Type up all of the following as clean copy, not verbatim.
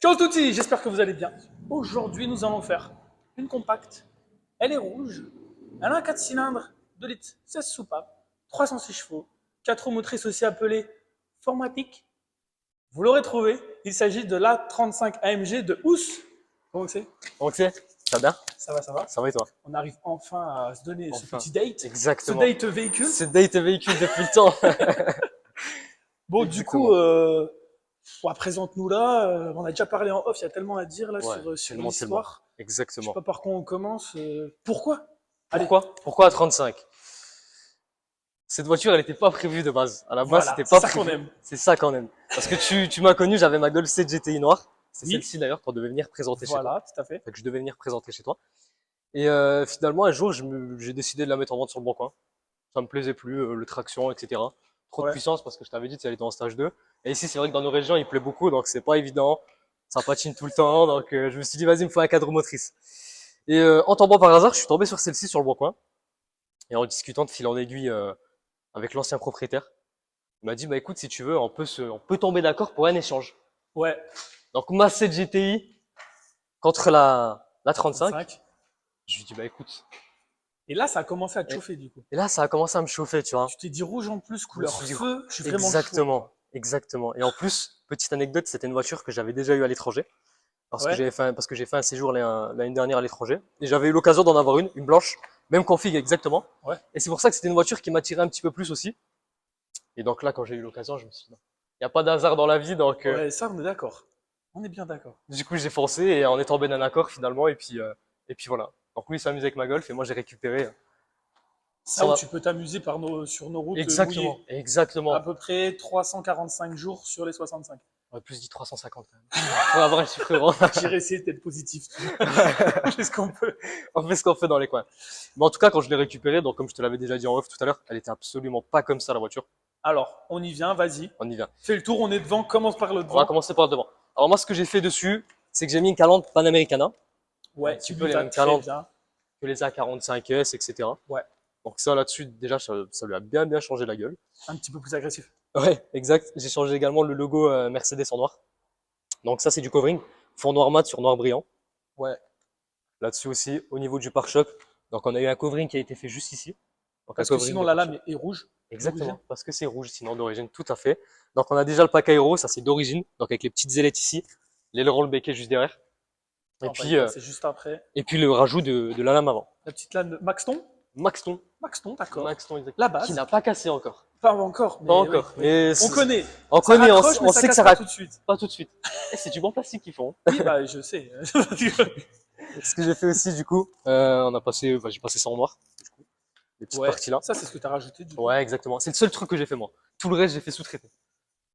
Ciao touti, j'espère que vous allez bien. Aujourd'hui, nous allons faire une compacte. Elle est rouge. Elle a un 4 cylindres, 2 litres, 16 soupapes, 306 chevaux, 4 roues motrices aussi appelées Formatic. Vous l'aurez trouvé, il s'agit de la 35 AMG de Ous. Comment c'est? Ok, ça va bien? Ça va, ça va. Ça va et toi? On arrive enfin à se donner ce Enfin, petit date. exactement. Ce date véhicule. C'est date véhicule depuis le temps. Bon, du coup, Exactement. ouais, présente-nous là. On a déjà parlé en off, il y a tellement à dire là Ouais, sur tellement. l'histoire. Je sais Exactement. pas par quoi on commence. Pourquoi? Allez, Pourquoi à 35? Cette voiture, elle n'était pas prévue de base. À la base, voilà, c'était c'est pas ça qu'on prévu. aime. C'est ça qu'on aime. Parce que tu m'as connu, j'avais ma Golf 7 GTI noire. C'est Oui, celle-ci d'ailleurs qu'on devait venir présenter chez toi. voilà, tout à fait. Fait que je devais venir présenter chez toi. Et finalement, un jour, j'ai décidé de la mettre en vente sur le bon coin. Ça me plaisait plus, le traction, etc. Trop de Ouais. puissance parce que je t'avais dit, elle était en stage 2. Et ici, c'est vrai que dans nos régions, il pleut beaucoup, donc c'est pas évident. Ça patine tout le temps, donc je me suis dit, vas-y, il me faut un cadre motrice. Et en tombant par hasard, je suis tombé sur celle-ci sur le bon coin. Et en discutant de fil en aiguille avec l'ancien propriétaire, il m'a dit, bah écoute, si tu veux, on peut tomber d'accord pour un échange. Ouais, Donc ma 7 GTI contre la 35. 35. Je lui dis, bah écoute. Et là, ça a commencé à te Et, chauffer du coup. et là, ça a commencé à me chauffer, tu vois. Tu t'es dit rouge en plus, Je me couleur suis dit, feu. Je suis vraiment chaud. exactement, exactement. Et en plus, petite anecdote, c'était une voiture que j'avais déjà eue à l'étranger. Ouais, Parce que j'ai fait un séjour l'année dernière à l'étranger. Et j'avais eu l'occasion d'en avoir une blanche. Même config exactement. ouais. Et c'est pour ça que c'était une voiture qui m'attirait un petit peu plus aussi. Et donc là, quand j'ai eu l'occasion, je me suis dit, non. Il n'y a pas d'hasard dans la vie, donc Ouais, ça, on est d'accord. On est bien d'accord. du coup j'ai foncé et on est tombé d'un accord finalement et puis voilà. Donc lui il s'est amusé avec ma Golf et moi j'ai récupéré Ça où ça. tu peux t'amuser sur nos routes Exactement, mouillées. À exactement. peu près 345 jours sur les 65. On aurait plus dit 350 quand même. Faut avoir le chiffre rond. J'irai essayer d'être positif. C'est ce qu'on peut. On fait ce qu'on fait dans les coins. Mais en tout cas quand je l'ai récupérée, donc comme je te l'avais déjà dit en off tout à l'heure, elle était absolument pas comme ça la voiture. Alors, on y vient, vas-y. On y vient. Fais le tour, on est devant, commence par le On va devant. commencer par le devant. Alors moi ce que j'ai fait dessus, c'est que j'ai mis une calandre Panamericana. Un Ouais, petit qui peu lui les va mêmes très calandres bien. que les A45S, etc. Ouais, Donc ça là-dessus, déjà, ça lui a bien changé la gueule. un petit peu plus agressif. Ouais, exact. J'ai changé également le logo Mercedes en noir. Donc ça, c'est du covering. Fond noir mat sur noir brillant. Ouais. Là-dessus aussi, au niveau du pare-choc. Donc on a eu un covering qui a été fait juste ici. Donc un Parce que covering sinon, de la pare-choc. lame est rouge. D'origine. Exactement, parce que c'est rouge, sinon d'origine, tout à fait. Donc on a déjà le pack aéro, ça c'est d'origine. Donc avec les petites ailettes ici. L'aileron, le becquet juste derrière. On va y passer juste après. Et puis le rajout de la lame avant. La petite lame de Maxton. Maxton. Maxton, d'accord. Maxton, exact. La Qui base. n'a pas cassé encore. Pas encore, mais Pas oui, encore. oui. Mais On connaît. on Ça connaît, raccroche, mais on ça sait que casse ça pas raccroche. tout de suite. Pas tout de suite. Et c'est du bon plastique qu'ils font. Oui, bah, je sais. Ce que j'ai fait aussi, du coup, j'ai passé ça en noir. Du coup, les petites Ouais, parties là. ça, c'est ce que tu as rajouté du coup. Ouais, exactement. C'est le seul truc que j'ai fait moi. Tout le reste, j'ai fait sous-traiter.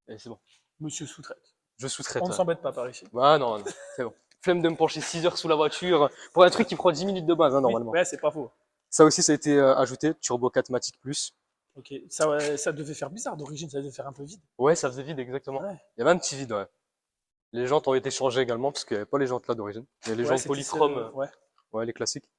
Et c'est bon. Monsieur sous-traite. Je sous-traite. On ne Ouais. s'embête pas par ici. Ah non, non, c'est bon. Flemme de me pencher 6 heures sous la voiture pour un truc qui prend 10 minutes de base, hein, Oui, normalement. ouais, c'est pas faux. Ça aussi, ça a été ajouté. Turbo 4matic Plus. Ok, ça, ouais, ça devait faire bizarre d'origine, ça devait faire un peu vide. Ouais, ça faisait vide, exactement. Ouais, Il y avait un petit vide, ouais. Les jantes ont été changées également, parce qu'il n'y avait pas les jantes là d'origine. Il y a les ouais, jantes c'était polychrome, ouais. ouais, les classiques.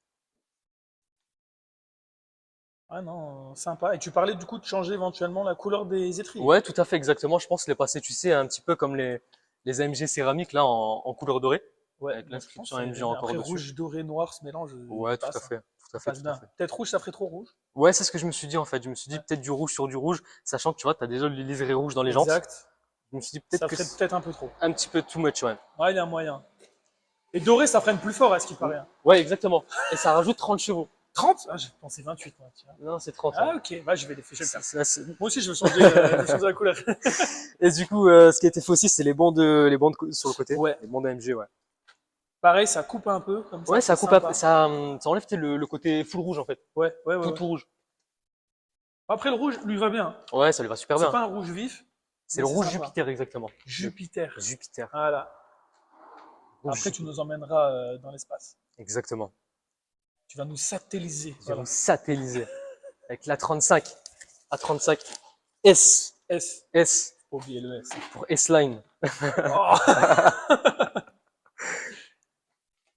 Ah non, sympa. Et tu parlais du coup de changer éventuellement la couleur des étriers. Ouais, tout à fait, exactement. Je pense les passer, tu sais, un petit peu comme les AMG céramiques, là, en couleur dorée, Ouais, avec moi, je pense l'inscription que AMG encore après dessus. rouge, doré, noir, ce mélange, Ouais, il passe, hein. tout à Ça fait, passe tout à bien. fait. Peut-être rouge, ça ferait trop rouge. Ouais, c'est ce que je me suis dit, en fait. Je me suis dit Ouais. peut-être du rouge sur du rouge, sachant que tu vois, t'as déjà le liseré rouge dans les jantes. Exact. Je me suis dit peut-être Ça que ferait c'est peut-être un peu trop. un petit peu too much, ouais. Ouais, il y a un moyen. Et doré, ça freine plus fort à ce qui paraît, hein. Ouais, exactement. Et ça rajoute 30 chevaux. 30? Ah, j'ai pensé 28, moi, tiens. Non, c'est 30, Ah, hein. ok, bah, je vais les faire. C'est- Moi aussi, je veux changer, la couleur. Et du coup, ce qui a été fait aussi, c'est les bandes sur le côté. Ouais. Les bandes AMG, ouais. Pareil, ça coupe un peu, comme ça. Ouais, ça c'est coupe sympa. ça enlève tu sais, le côté full rouge, en fait. Ouais, ouais, ouais, Tout, ouais. tout rouge. Après, le rouge lui va bien. Ouais, ça lui va super C'est bien. pas un rouge vif, C'est mais le c'est rouge sympa. Jupiter, exactement. Jupiter. Jupiter. Voilà. Rouge Après, tu Jupiter. nous emmèneras dans l'espace. Exactement. Tu vas nous satelliser. Je vais Voilà. vous satelliser avec la 35. A35 S. S. S Faut oublier le S. pour S-Line. Oh.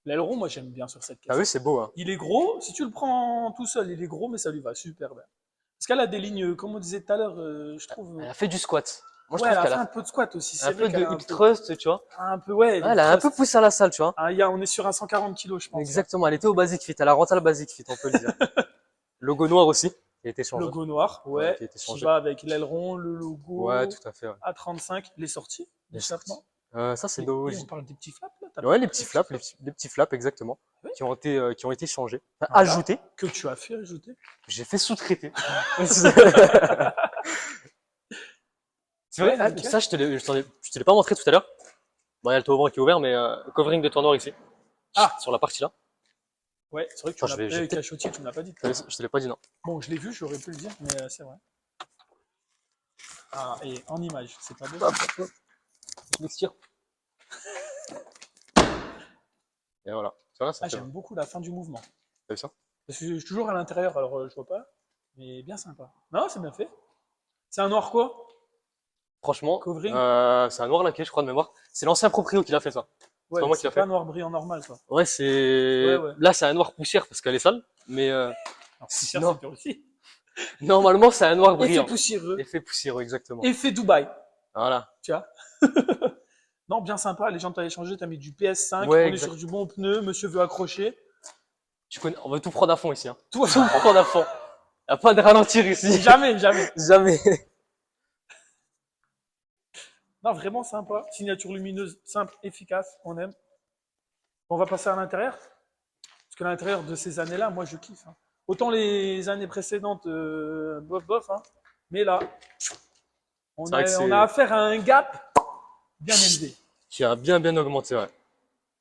L'aileron, moi, j'aime bien sur cette Ah caisse. oui, c'est beau, hein. Il est gros. Si tu le prends tout seul, il est gros, mais ça lui va super bien. Parce qu'elle a des lignes, comme on disait tout à l'heure, je trouve. Elle a fait du squat. Moi, je Ouais, trouve elle a qu'elle fait a un peu de squat aussi. un C'est vrai peu qu'elle de a un hip peu, thrust, tu vois. un peu, ouais, Ouais, du elle a un peu thrust. poussé à la salle, tu vois. Ah, on est sur un 140 kilos, je pense. Là. Exactement, elle était au Basic Fit, elle a rentré le Basic Fit, on peut le dire. Logo noir aussi, qui a été changé. Logo noir, Ouais, ouais, qui a été qui changé. va avec l'aileron, le Ouais, logo, tout à fait, ouais. A35, les sorties, Les d'échappement. sorties. Ça, c'est Et on parle des petits flaps, là. T'as Ouais, pas les fait petits les petits flaps, flaps. les petits flaps, exactement. Oui. Qui ont été changés. Enfin, Voilà. ajoutés. Que tu as fait ajouter. J'ai fait sous-traiter. C'est Ouais, vrai, ah, nickel. ça, je te l'ai pas montré tout à l'heure. Bon, il y a le toboggan qui est ouvert, mais covering de toit noir ici. Ah, Sur la partie là. ouais, c'est vrai que tu Attends, m'as je vais peut-être. cachotier, tu me l'as pas dit. Je te l'ai pas dit, non. Bon, je l'ai vu, j'aurais pu le dire, mais c'est vrai. Ah, et en image, c'est pas beau. Hop, hop, hop. Je m'extire. Et voilà. Tu vois, là, ça Ah, fait. j'aime beaucoup la fin du mouvement. T'as vu ça? Parce que je suis toujours à l'intérieur, alors je vois pas. Mais bien sympa. Non, c'est bien fait. C'est un noir quoi? Franchement, Covering? c'est un noir laqué, je crois, de mémoire. C'est l'ancien proprio qui l'a fait ça. C'est pas Ouais, moi qui c'est l'a pas fait. noir brillant normal quoi. Ouais, Ouais, c'est. ouais. Là, c'est un noir poussière parce qu'elle est sale. Mais Alors, poussière, sinon, c'est pire aussi. normalement, c'est un noir Effet brillant. poussiéreux. Effet poussiéreux, exactement. Effet Dubaï. Voilà. Tu vois? Non, bien sympa. Les gens t'avaient changé, t'as mis du PS5. Ouais, On est exact. sur du bon pneu. Monsieur veut accrocher. Tu connais, on veut tout prendre à fond ici, hein. Tout. Tout prendre à fond. Y a pas de ralentir ici. Jamais, jamais. Jamais. Non, vraiment sympa. Signature lumineuse, simple, efficace. On aime. On va passer à l'intérieur. Parce que l'intérieur de ces années-là, moi, je kiffe. Hein. Autant les années précédentes, bof, bof. Hein. Mais là, C'est vrai que on a c'est, affaire à un gap bien élevé. qui a bien augmenté, ouais.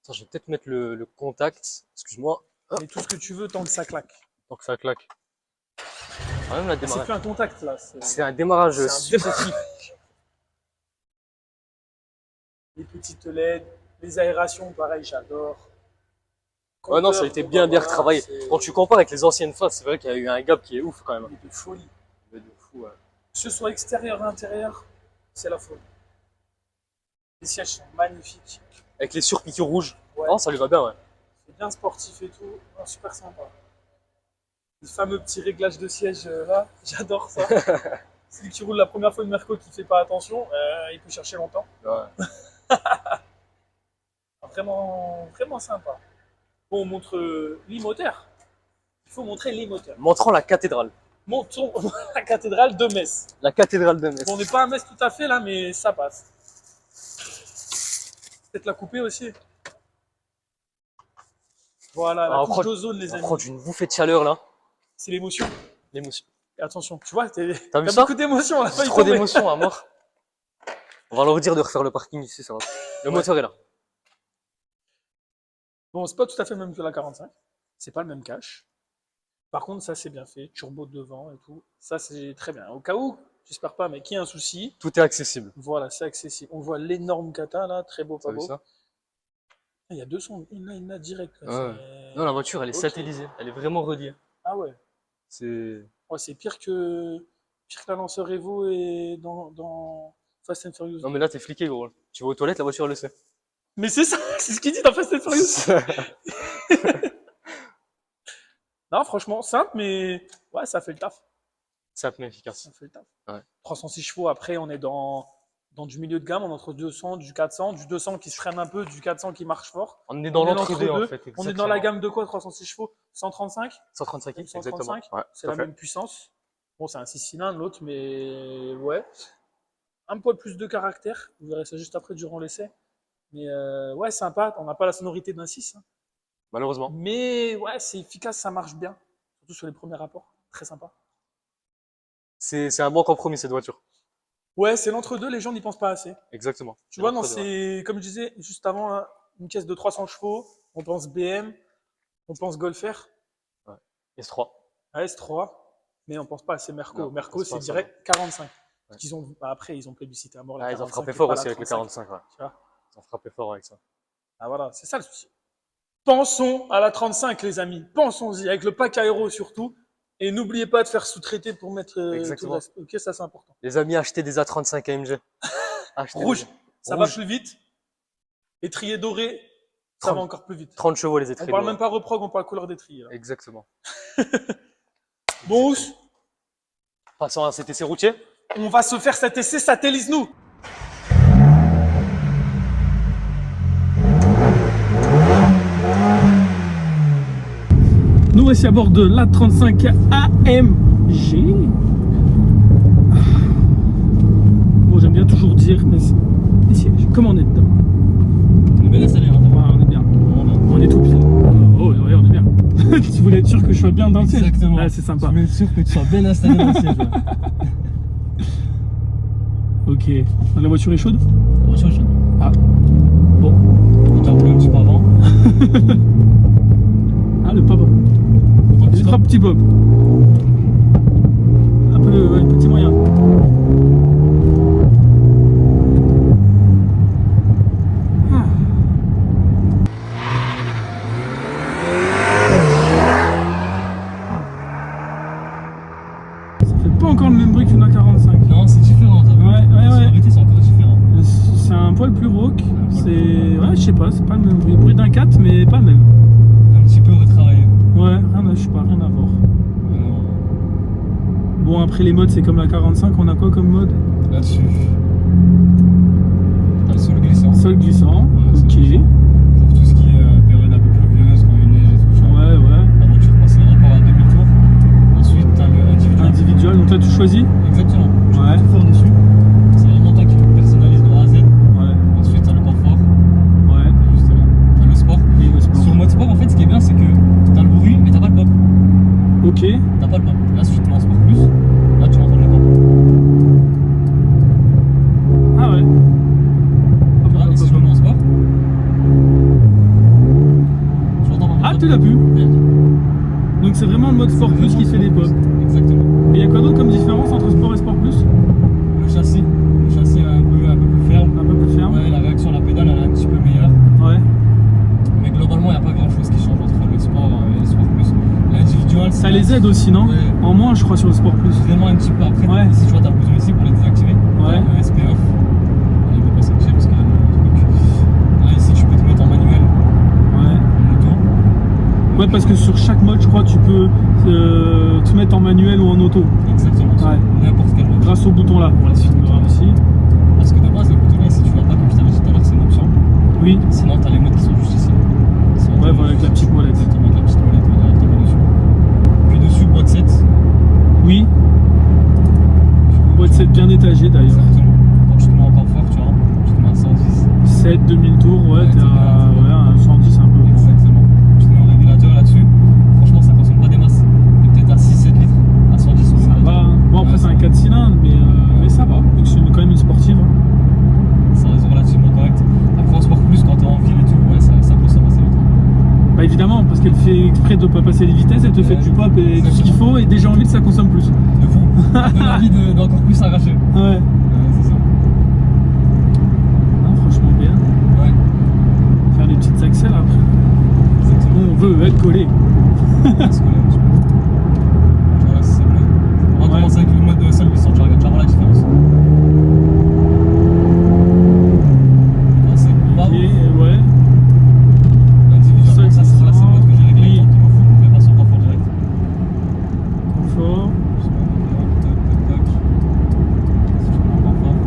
Attends, je vais peut-être mettre le contact. Excuse-moi. Hop, Mais tout ce que tu veux tant que ça claque. tant que ça claque. Ah, même la C'est démarrage. plus un contact, là. C'est un démarrage C'est un successif. Les petites LED, les aérations, pareil, j'adore. Ouais, non, ça a été bien retravaillé. C'est Quand tu compares avec les anciennes fois, c'est vrai qu'il y a eu un gap qui est ouf quand même. de folie. Mais de fou, ouais. Que ce soit extérieur ou intérieur, c'est la folie. Les sièges sont magnifiques. Avec les surpiqûres rouges. Ouais. Non, ça lui va bien, ouais. C'est bien sportif et tout. Non, super sympa. Les fameux petits réglages de siège là, j'adore ça. Celui qui roule la première fois une Merco qui fait pas attention, il peut chercher longtemps. Ouais. Vraiment, vraiment sympa. Bon, on montre l'e-moteur. Il faut montrer l'e-moteur. Montrant la cathédrale. Montons la cathédrale de Metz. La cathédrale de Metz. Bon, on n'est pas à Metz tout à fait là, mais ça passe. Peut-être la couper aussi. Voilà, la on couche prend- d'ozone, les On amis. prend une bouffée de chaleur là. C'est l'émotion. L'émotion. Et attention, tu vois, T'as vu t'as ça? beaucoup d'émotion là. Trop d'émotion à mort. On va leur dire de refaire le parking ici, ça va. Le Ouais. moteur est là. Bon, c'est pas tout à fait le même que la 45. C'est pas le même cache. Par contre, ça c'est bien fait. Turbo devant et tout. Ça c'est très bien. Au cas où, j'espère pas, mais qu'il y ait un souci, Tout est accessible. voilà, c'est accessible. On voit l'énorme kata là, très beau, T'as pas vu beau. ça? Il y a deux sons, une là direct. Là, Ouais. Non, la voiture elle est Ok. satellisée. Elle est vraiment reliée. Ah ouais. C'est. Ouais, c'est pire que la Lancer Evo et dans Fast and Furious. Non, mais là t'es fliqué, gros. Tu vas aux toilettes, la voiture elle le sait. Mais c'est ça, c'est ce qu'il dit dans Fast and Furious. Non, franchement, simple, mais ouais, ça fait le taf. Simple mais efficace. Ça fait le taf. Ouais. 306 chevaux, après, on est dans du milieu de gamme, on est entre 200, du 400, du 200 qui se freine un peu, du 400 qui marche fort. On est dans On est l'entre-deux en l'entre-deux. fait. On est dans la exactement. gamme de quoi, 306 chevaux? 135? 135 X, exactement. 135, Ouais, c'est tout à la fait. même puissance. Bon, c'est un 6 cylindres, l'autre, mais ouais. Un poil plus de caractère. Vous verrez ça juste après durant l'essai. Mais ouais, sympa. On n'a pas la sonorité d'un 6. Hein. Malheureusement. Mais ouais, c'est efficace, ça marche bien. Surtout sur les premiers rapports. Très sympa. C'est un bon compromis cette voiture. Ouais, c'est l'entre-deux, les gens n'y pensent pas assez. Exactement. Tu vois, l'entre-deux, ouais. comme je disais juste avant, hein, une caisse de 300 chevaux, on pense BM, on pense Golfer, Ouais. S3. AS3, mais on pense pas assez Merco. Non, on Merco, pense pas c'est à ça, direct 45. Ouais. Qu'ils ont, bah, après, ils ont plébiscité à mort la Ah, ils ont 45 frappé et fort pas aussi la avec le 35, 45. Ouais. tu vois. Ils ont frappé fort avec ça. Ah voilà, c'est ça le souci. Pensons à la 35, les amis. Pensons-y, avec le pack aéro surtout. Et n'oubliez pas de faire sous-traiter pour mettre tout le Exactement. reste. Ok, ça c'est important. Les amis, achetez des A35 AMG. Rouge, ça va Rouge. plus vite. Étrier doré, ça 30. va encore plus vite. 30 chevaux les On étriers. parle même pas reprog, on parle couleur d'étrier. là. Exactement. Bon, Ous, Passons à cet essai routier. on va se faire cet essai, satellise-nous. voici à bord de l'A35 AMG. Bon, j'aime bien toujours dire, mais les sièges, comment on est dedans? On est bien installé, hein, On est bien. On est tout pied. Oh, ouais, on est bien. Tu voulais être sûr que je sois bien dans le siège? Exactement. Ah, c'est sympa. Je voulais être sûr que tu sois bien installé dans le siège. Ouais. Ok. La voiture est chaude? La voiture est chaude. Ah. Bon. On t'a roulé un petit peu avant. Ah, le pop. Les trois petits pop. Un peu, ouais, petit moyen. Ah. Ça fait pas encore le même bruit qu'une A45. Non, c'est différent. T'as vu? Ouais, ouais, La ouais. sonorité, c'est encore différent. C'est un poil plus rauque. C'est. Ouais, je sais pas, c'est pas le même bruit. Le bruit d'un 4, mais pas le même. Un petit peu retravaillé. Ouais, rien à, je sais pas, rien à voir. Bon, après les modes, c'est comme la 45, on a quoi comme mode? Là-dessus. T'as le sol glissant. Sol glissant, Ouais, ok. sol glissant. Pour tout ce qui est période un peu pluvieuse, quand il y a une neige et tout ça. Ouais, ouais. La voiture passe un rapport à demi-tour. Ensuite, t'as le individuel. Individuel, donc là tu choisis? Exactement. Tu Ouais. peux tout faire dessus. C'est vraiment toi qui le personnalise de A à Z. Ouais, Ensuite, t'as le confort. ouais. Juste là. T'as le sport. Et le sport. Sur le mode sport, en fait, ce qui est bien, c'est que t'as le bruit, mais t'as pas le pop. Ok. T'as pas le pop. Là, si tu te mets en sport plus, là, tu vas entendre le pop. Ah ouais. Tu vois, et si je me mets en sport, tu entends pas. Ah, tu l'as pu. Donc c'est vraiment le mode sport plus qui fait les pop. Exactement. Et il y a quoi d'autre comme différence entre sport et sport plus? Le châssis est un peu plus ferme. Un peu plus ferme. Ouais, la réaction à la pédale, elle est un petit peu meilleure. Ouais. Mais globalement, il n'y a pas grand chose qui change entre le sport et le sport plus. L'individuel, Ça les aide aussi, non? Ouais. En moins, je crois, sur le sport plus. Précisément un petit peu après. Ouais. Si tu vois, t'as le bouton ici pour les désactiver. Ouais. Le SP off. Il ne va pas s'afficher parce qu'il y a le truc. Là, ici, tu peux te mettre en manuel, Ouais. en auto. Ouais, parce que sur chaque mode, je crois, tu peux te mettre en manuel ou en auto. Exactement. sur Ouais. N'importe quel mode. Grâce au bouton là. Pour la suite. Aussi. Parce que de base, le bouton là, si tu l'as pas, comme je t'avais dit tout à l'heure, c'est une option. Oui. Sinon, t'as les modes qui sont juste ici. Ouais, voilà, avec la petite molette. Exactement, avec la petite molette directement dessus. Puis dessus, boîte 7. Oui. Boîte 7 bien étagée d'ailleurs. Exactement. Quand tu te mets en confort, tu vois, tu te mets à 110. 7, 2000 tours, ouais, Ouais, t'es t'es bien, à 110 un peu. Exactement. Tu te mets au régulateur là-dessus. Franchement, ça consomme pas des masses. T'es peut-être à 6-7 litres, à 110 au Ça régulateur. va. Bon, après, Ouais, c'est un 4 cylindres, mais ça va. Vu que c'est quand même une sportive. Ça reste relativement correct. Après, en sport plus, quand t'es en ville et tout, ouais, ça consomme assez vite. Bah, évidemment, parce qu'elle fait exprès de ne pas passer les vitesses, elle te fait Ouais, du pop et tout ce qu'il faut, et déjà en ville, ça consomme plus. De fou. Ça donne envie d'encore plus s'arracher. Ouais. Ouais, c'est ça. Ah, franchement, bien. Ouais, Faire des petites accès là après. exactement. On veut être collé. Parce que là, un petit peu. Tu vois, là, c'est le mode. On va Ouais. commencer avec le mode sol glissant. Tu regardes, tu vas voir la différence. Là, c'est pas Et ouais. individuellement, ça c'est là, c'est le mode que j'ai réglé. Oui. Donc, il me faut, je vais passer au confort direct. Confort. Je mets en toc, toc, toc. Si je mets en confort.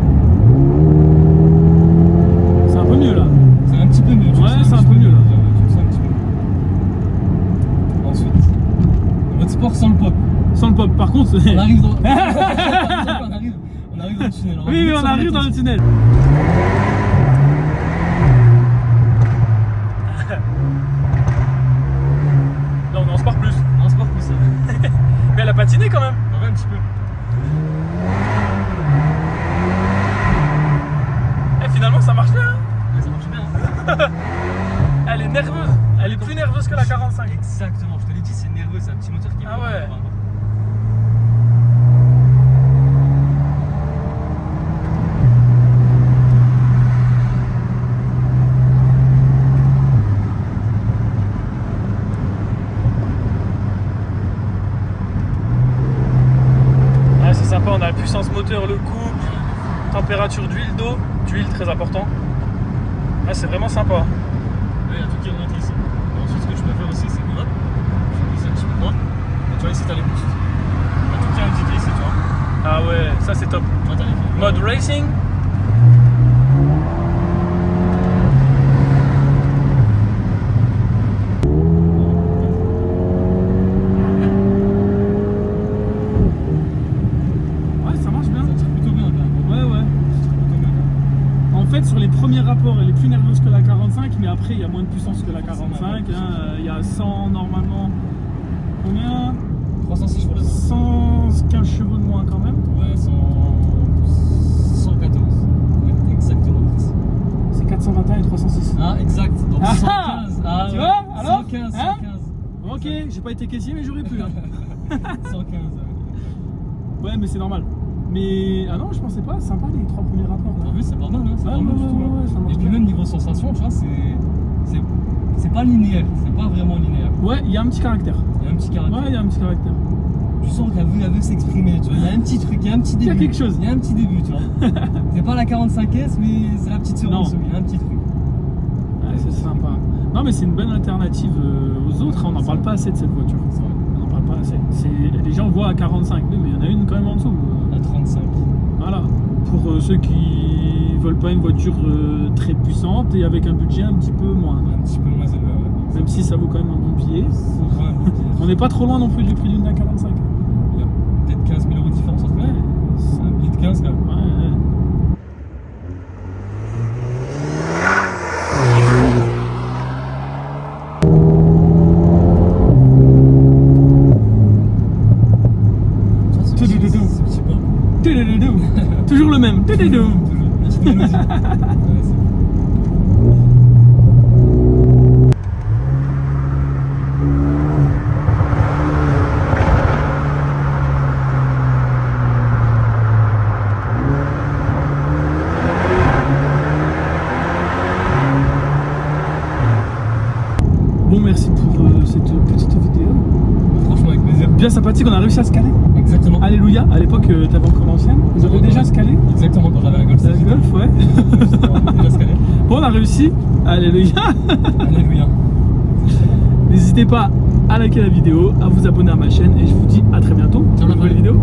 C'est un peu mieux là. C'est un petit peu mieux. Tu Ouais, le sens c'est un peu mieux, là. Tu le sens un petit peu mieux. Ensuite, le mode sport sans le pop. Sans le pop. Par contre, On arrive dans. On arrive dans le tunnel. oui, oui, on arrive dans le tunnel. Non, mais on se part plus. Non, sport plus ça. Mais elle a patiné quand même. Ouais, un petit peu. Et finalement, ça marche bien. Hein. Ouais, ça marche bien. Hein. Elle est nerveuse. Elle est plus nerveuse que la 45. Exactement, je te l'ai dit, c'est nerveux, c'est un petit moteur qui Ah ouais. Ah, c'est sympa, on a la puissance moteur, le couple, température d'huile d'eau, d'huile très important. Ah, c'est vraiment sympa. Ouais, il y a tout qui est remonté ici. Et ensuite, ce que tu peux faire aussi, c'est que hop, je glisse un petit peu droit. Et tu vois, ici, t'as les boosts. Il y a tout qui est indiqué ici, tu vois. Ah ouais, ça c'est top. Tu vois, t'as les Mode racing. rapport, elle est plus nerveuse que la 45, mais après il y a moins de puissance que la 45. Hein. Il y a 100 normalement. Combien? 306 chevaux de 115 chevaux de moins quand même. Ouais, 114. Ouais, exactement. C'est 421 et 306. Ah, exact. Donc Ah, 115. Ah, tu ouais. vois, alors 115, Hein 115. Ok, j'ai pas été caissier mais j'aurais pu. Hein. 115. Ouais, mais c'est normal. Mais ah non, je pensais pas. Sympa les 3 premiers rapports. T'as Là. vu, c'est pas mal, hein. C'est Ouais, pas mal du ouais, tout, hein. ouais, ça marche Et puis bien. même niveau sensation, tu vois, c'est pas linéaire. C'est pas vraiment linéaire. Ouais, il y a un petit caractère. Il y a un petit caractère. Ouais, il y a un petit caractère. Tu sens qu'elle veut s'exprimer, tu vois. Il y a un petit truc, il y a un petit début. Il y a quelque chose. Il y a un petit début, tu vois. C'est pas la 45S, mais c'est la petite sœur Non. en dessous. Il y a un petit truc. Ouais, c'est sympa. Non, mais c'est une bonne alternative aux autres. On n'en parle pas assez de cette voiture. C'est vrai. On n'en parle pas assez. Les gens voient à 45, mais il y en a une quand même en dessous. À 35. Voilà. Pour ceux qui veulent pas une voiture très puissante et avec un budget un petit peu moindre. Un petit peu moins élevé, ouais. Même si ça vaut quand même un bon billet. C'est quand même un bon billet. On n'est pas trop loin non plus du prix d'une A45. Il y a peut-être 15 000 € de différence entre les deux. C'est un billet de 15 quand même. Ouais, ouais. Tudududou. Toujours le même. Tududou. La petite mélodie. Ouais, c'est bon. Bon, merci pour cette petite vidéo. Franchement, avec plaisir. Bien sympathique, on a réussi à se caler. Exactement. Alléluia. À l'époque, t'avais encore l'ancienne. Vous avez déjà se calé. Exactement, quand j'avais la Golf. La Golf, ouais. On a déjà scalé. Bon, on a réussi. Alléluia. Alléluia. N'hésitez pas à liker la vidéo, à vous abonner à ma chaîne et je vous dis à très bientôt pour Ciao, une nouvelle bye. vidéo.